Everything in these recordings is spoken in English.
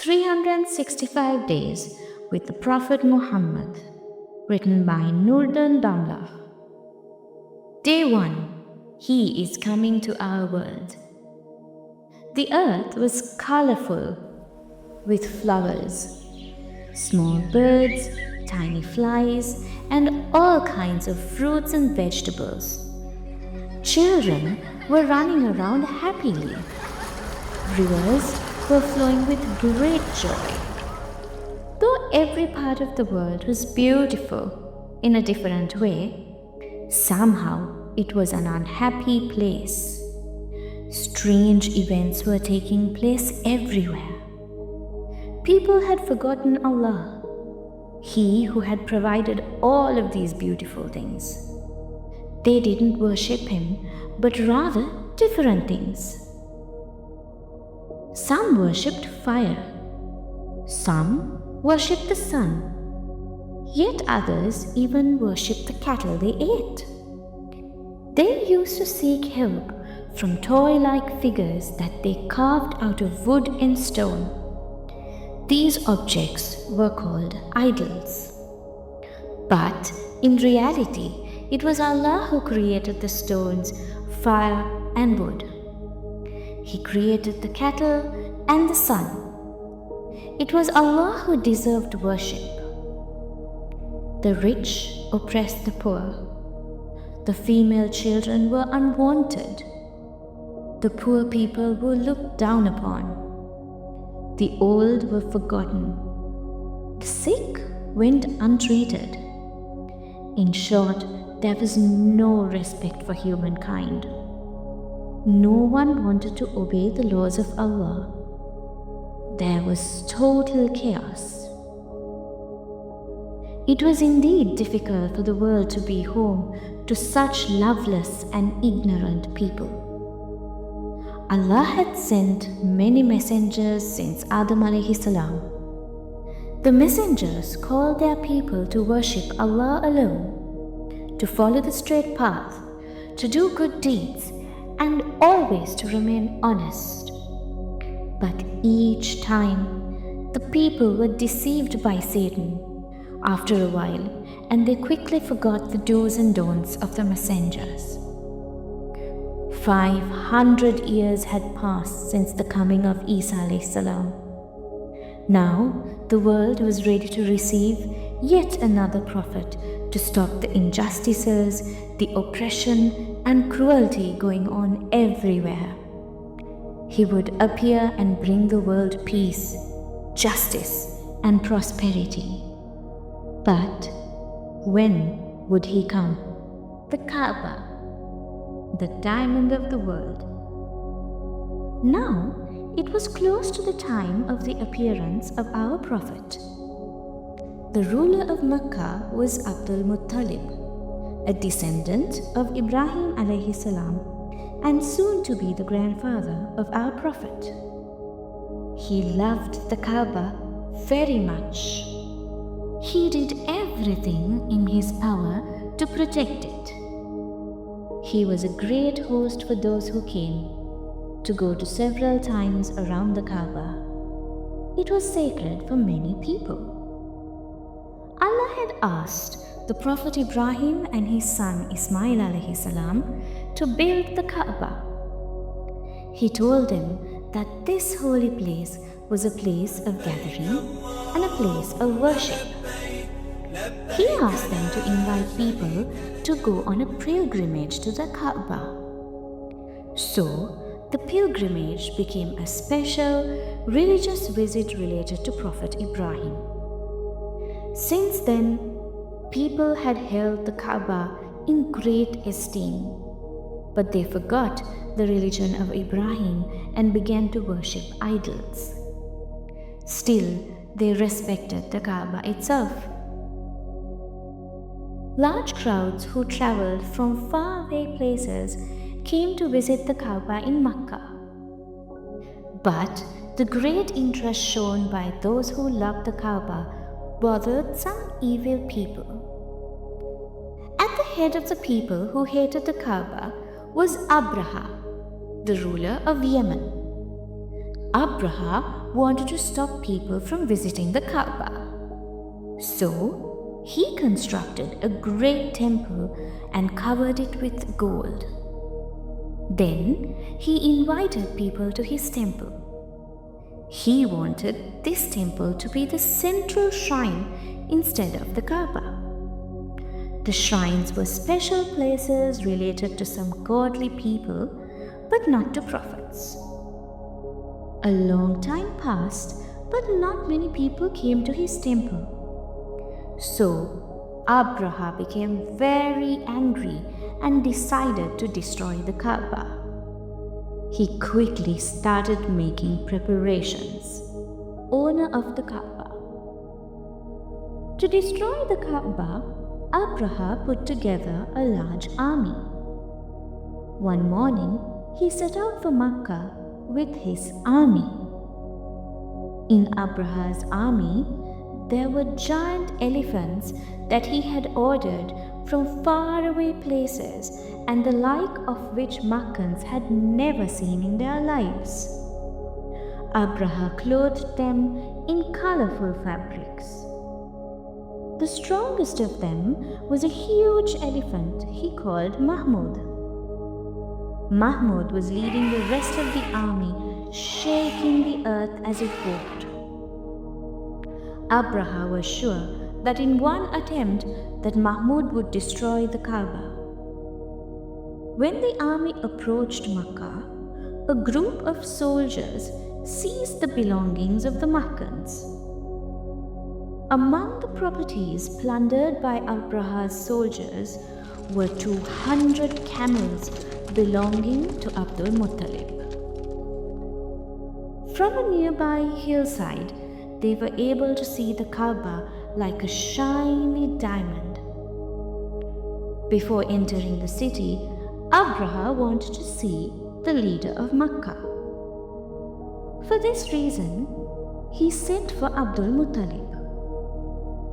365 Days with the Prophet Muhammad, written by Nurdan Dhamla. Day 1. He is coming to our world. The earth was colorful with flowers, small birds, tiny flies, and all kinds of fruits and vegetables. Children were running around happily. Rivers were flowing with great joy. Though every part of the world was beautiful in a different way, somehow it was an unhappy place. Strange events were taking place everywhere. People had forgotten Allah, He who had provided all of these beautiful things. They didn't worship Him, but rather different things. Some worshipped fire, some worshipped the sun, yet others even worshipped the cattle they ate. They used to seek help from toy-like figures that they carved out of wood and stone. These objects were called idols. But in reality, it was Allah who created the stones, fire, and wood. He created the cattle and the sun. It was Allah who deserved worship. The rich oppressed the poor. The female children were unwanted. The poor people were looked down upon. The old were forgotten. The sick went untreated. In short, there was no respect for humankind. No one wanted to obey the laws of Allah. There was total chaos. It was indeed difficult for the world to be home to such loveless and ignorant people. Allah had sent many messengers since Adam alayhi salam. The messengers called their people to worship Allah alone, to follow the straight path, to do good deeds, and always to remain honest. But each time, the people were deceived by Satan after a while, and they quickly forgot the do's and don'ts of the messengers. 500 years had passed since the coming of Isa alayhi salam. Now, the world was ready to receive yet another prophet to stop the injustices, the oppression, and cruelty going on everywhere. He would appear and bring the world peace, justice, and prosperity. But when would he come? The Kaaba, the diamond of the world. Now, it was close to the time of the appearance of our prophet. The ruler of Mecca was Abdul Muttalib, a descendant of Ibrahim alayhi salam, and soon to be the grandfather of our prophet. He loved the Kaaba very much. He did everything in his power to protect it. He was a great host for those who came to go to several times around the Kaaba. It was sacred for many people. Allah had asked the Prophet Ibrahim and his son Ismail alayhi salam to build the Kaaba. He told them that this holy place was a place of gathering and a place of worship. He asked them to invite people to go on a pilgrimage to the Kaaba. So, the pilgrimage became a special religious visit related to Prophet Ibrahim. Since then, people had held the Kaaba in great esteem, but they forgot the religion of Ibrahim and began to worship idols. Still, they respected the Kaaba itself. Large crowds who traveled from faraway places came to visit the Kaaba in Makkah. But the great interest shown by those who loved the Kaaba bothered some evil people. At the head of the people who hated the Kaaba was Abraha, the ruler of Yemen. Abraha wanted to stop people from visiting the Kaaba. So, he constructed a great temple and covered it with gold. Then, he invited people to his temple. He wanted this temple to be the central shrine instead of the Kaaba. The shrines were special places related to some godly people, but not to prophets. A long time passed, but not many people came to his temple. So, Abraha became very angry and decided to destroy the Kaaba. He quickly started making preparations. Owner of the Kaaba. To destroy the Kaaba, Abraha put together a large army. One morning, he set out for Mecca with his army. In Abraha's army, there were giant elephants that he had ordered from faraway places and the like of which Meccans had never seen in their lives. Abraha clothed them in colorful fabrics. The strongest of them was a huge elephant he called Mahmud. Mahmud was leading the rest of the army, shaking the earth as it walked. Abraha was sure that in one attempt that Mahmud would destroy the Kaaba. When the army approached Mecca, a group of soldiers seized the belongings of the Meccans. Among the properties plundered by Abraha's soldiers were 200 camels belonging to Abdul Muttalib. From a nearby hillside, they were able to see the Kaaba like a shiny diamond. Before entering the city, Abraha wanted to see the leader of Mecca. For this reason, he sent for Abdul Muttalib.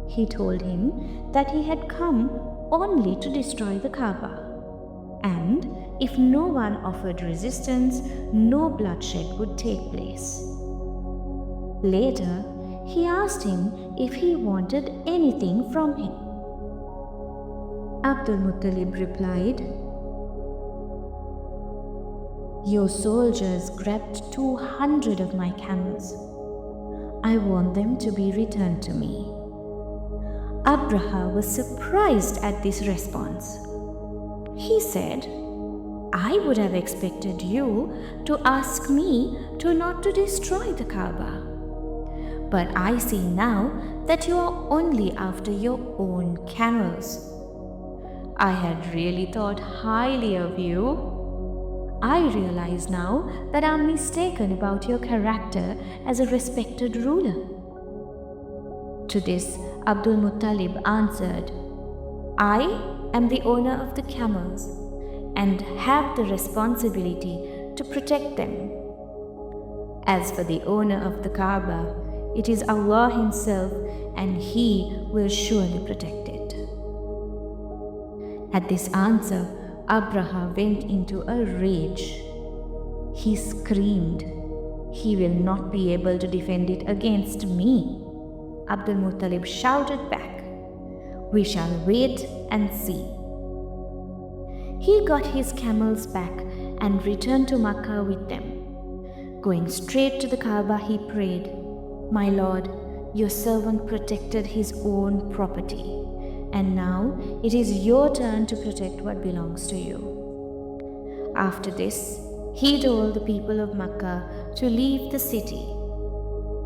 He told him that he had come only to destroy the Kaaba, and if no one offered resistance, no bloodshed would take place. Later, he asked him if he wanted anything from him. Abdul Muttalib replied, "Your soldiers grabbed 200 of my camels. I want them to be returned to me." Abraha was surprised at this response. He said, "I would have expected you to ask me not to destroy the Kaaba. But I see now that you are only after your own camels. I had really thought highly of you. I realize now that I am mistaken about your character as a respected ruler." To this, Abdul Muttalib answered, "I am the owner of the camels and have the responsibility to protect them. As for the owner of the Kaaba, it is Allah Himself and He will surely protect it." At this answer, Abraha went into a rage. He screamed, "He will not be able to defend it against me." Abdul Muttalib shouted back, "We shall wait and see." He got his camels back and returned to Makkah with them. Going straight to the Kaaba, he prayed, "My Lord, your servant protected his own property, and now it is your turn to protect what belongs to you." After this, he told the people of Makkah to leave the city,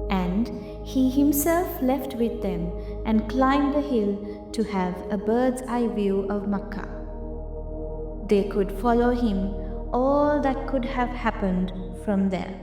and he himself left with them and climbed the hill to have a bird's eye view of Makkah. They could follow him all that could have happened from there.